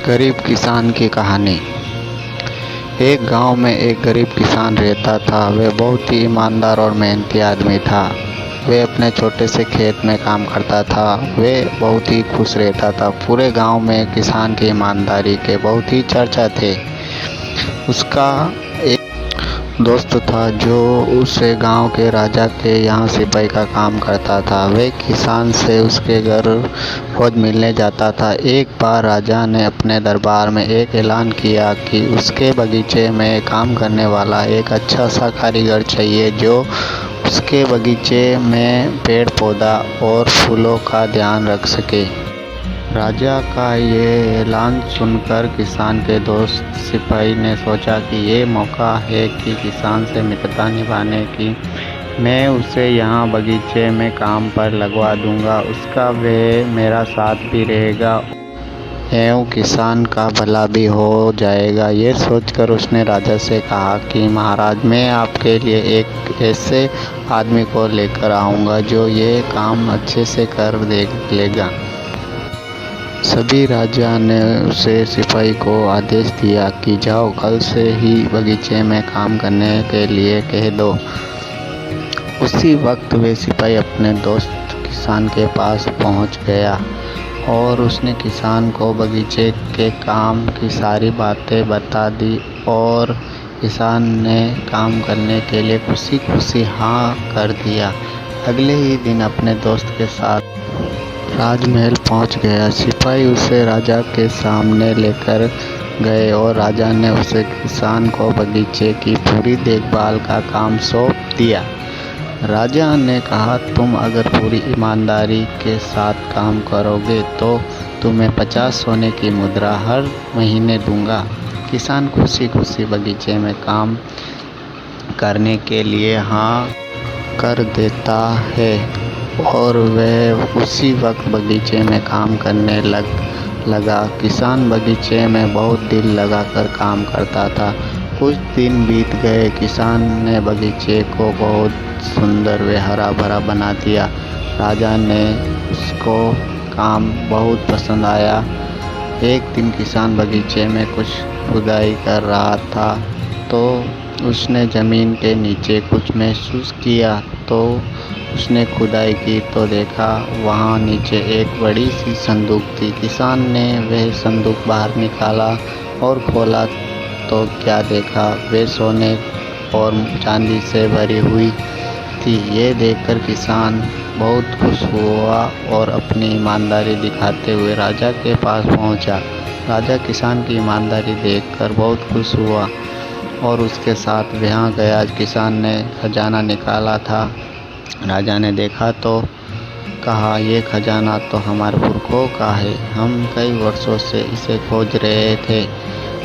गरीब किसान की कहानी। एक गांव में एक गरीब किसान रहता था। वह बहुत ही ईमानदार और मेहनती आदमी था। वह अपने छोटे से खेत में काम करता था। वह बहुत ही खुश रहता था। पूरे गांव में किसान की ईमानदारी के बहुत ही चर्चा थे। उसका एक दोस्त था जो उसे गांव के राजा के यहाँ सिपाही का काम करता था। वह किसान से उसके घर रोज मिलने जाता था। एक बार राजा ने अपने दरबार में एक ऐलान किया कि उसके बगीचे में काम करने वाला एक अच्छा सा कारीगर चाहिए जो उसके बगीचे में पेड़ पौधा और फूलों का ध्यान रख सके। राजा का ये ऐलान सुनकर किसान के दोस्त सिपाही ने सोचा कि ये मौका है कि किसान से मित्रता निभाने की। मैं उसे यहाँ बगीचे में काम पर लगवा दूंगा। उसका वह मेरा साथ भी रहेगा एवं किसान का भला भी हो जाएगा। ये सोचकर उसने राजा से कहा कि महाराज, मैं आपके लिए एक ऐसे आदमी को लेकर आऊँगा जो ये काम अच्छे से कर लेगा। सभी राजा ने उसे सिपाही को आदेश दिया कि जाओ, कल से ही बगीचे में काम करने के लिए कह दो। उसी वक्त वे सिपाही अपने दोस्त किसान के पास पहुंच गया और उसने किसान को बगीचे के काम की सारी बातें बता दी और किसान ने काम करने के लिए खुशी खुशी हाँ कर दिया। अगले ही दिन अपने दोस्त के साथ राजमहल पहुंच गया। सिपाही उसे राजा के सामने लेकर गए और राजा ने उसे किसान को बगीचे की पूरी देखभाल का काम सौंप दिया। राजा ने कहा, तुम अगर पूरी ईमानदारी के साथ काम करोगे तो तुम्हें 50 सोने की मुद्रा हर महीने दूंगा। किसान खुशी खुशी बगीचे में काम करने के लिए हाँ कर देता है और वह उसी वक्त बगीचे में काम करने लगा। किसान बगीचे में बहुत दिल लगाकर काम करता था। कुछ दिन बीत गए। किसान ने बगीचे को बहुत सुंदर व हरा भरा बना दिया। राजा ने उसको काम बहुत पसंद आया। एक दिन किसान बगीचे में कुछ खुदाई कर रहा था तो उसने ज़मीन के नीचे कुछ महसूस किया। तो उसने खुदाई की तो देखा वहाँ नीचे एक बड़ी सी संदूक थी। किसान ने वह संदूक बाहर निकाला और खोला तो क्या देखा, वह सोने और चांदी से भरी हुई थी। ये देखकर किसान बहुत खुश हुआ और अपनी ईमानदारी दिखाते हुए राजा के पास पहुंचा। राजा किसान की ईमानदारी देखकर बहुत खुश हुआ और उसके साथ वहाँ गया। किसान ने खजाना निकाला था। राजा ने देखा तो कहा, ये खजाना तो हमारे पुरखों का है। हम कई वर्षों से इसे खोज रहे थे।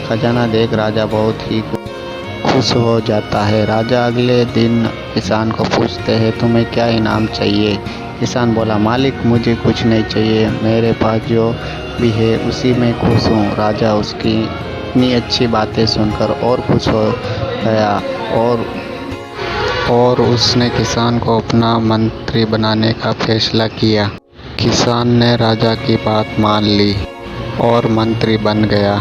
खजाना देख राजा बहुत ही खुश हो जाता है। राजा अगले दिन किसान को पूछते हैं, तुम्हें क्या इनाम चाहिए? किसान बोला, मालिक, मुझे कुछ नहीं चाहिए। मेरे पास जो भी है उसी में खुश हूँ। राजा उसकी इतनी अच्छी बातें सुनकर और खुश हो गया और उसने किसान को अपना मंत्री बनाने का फैसला किया। किसान ने राजा की बात मान ली और मंत्री बन गया।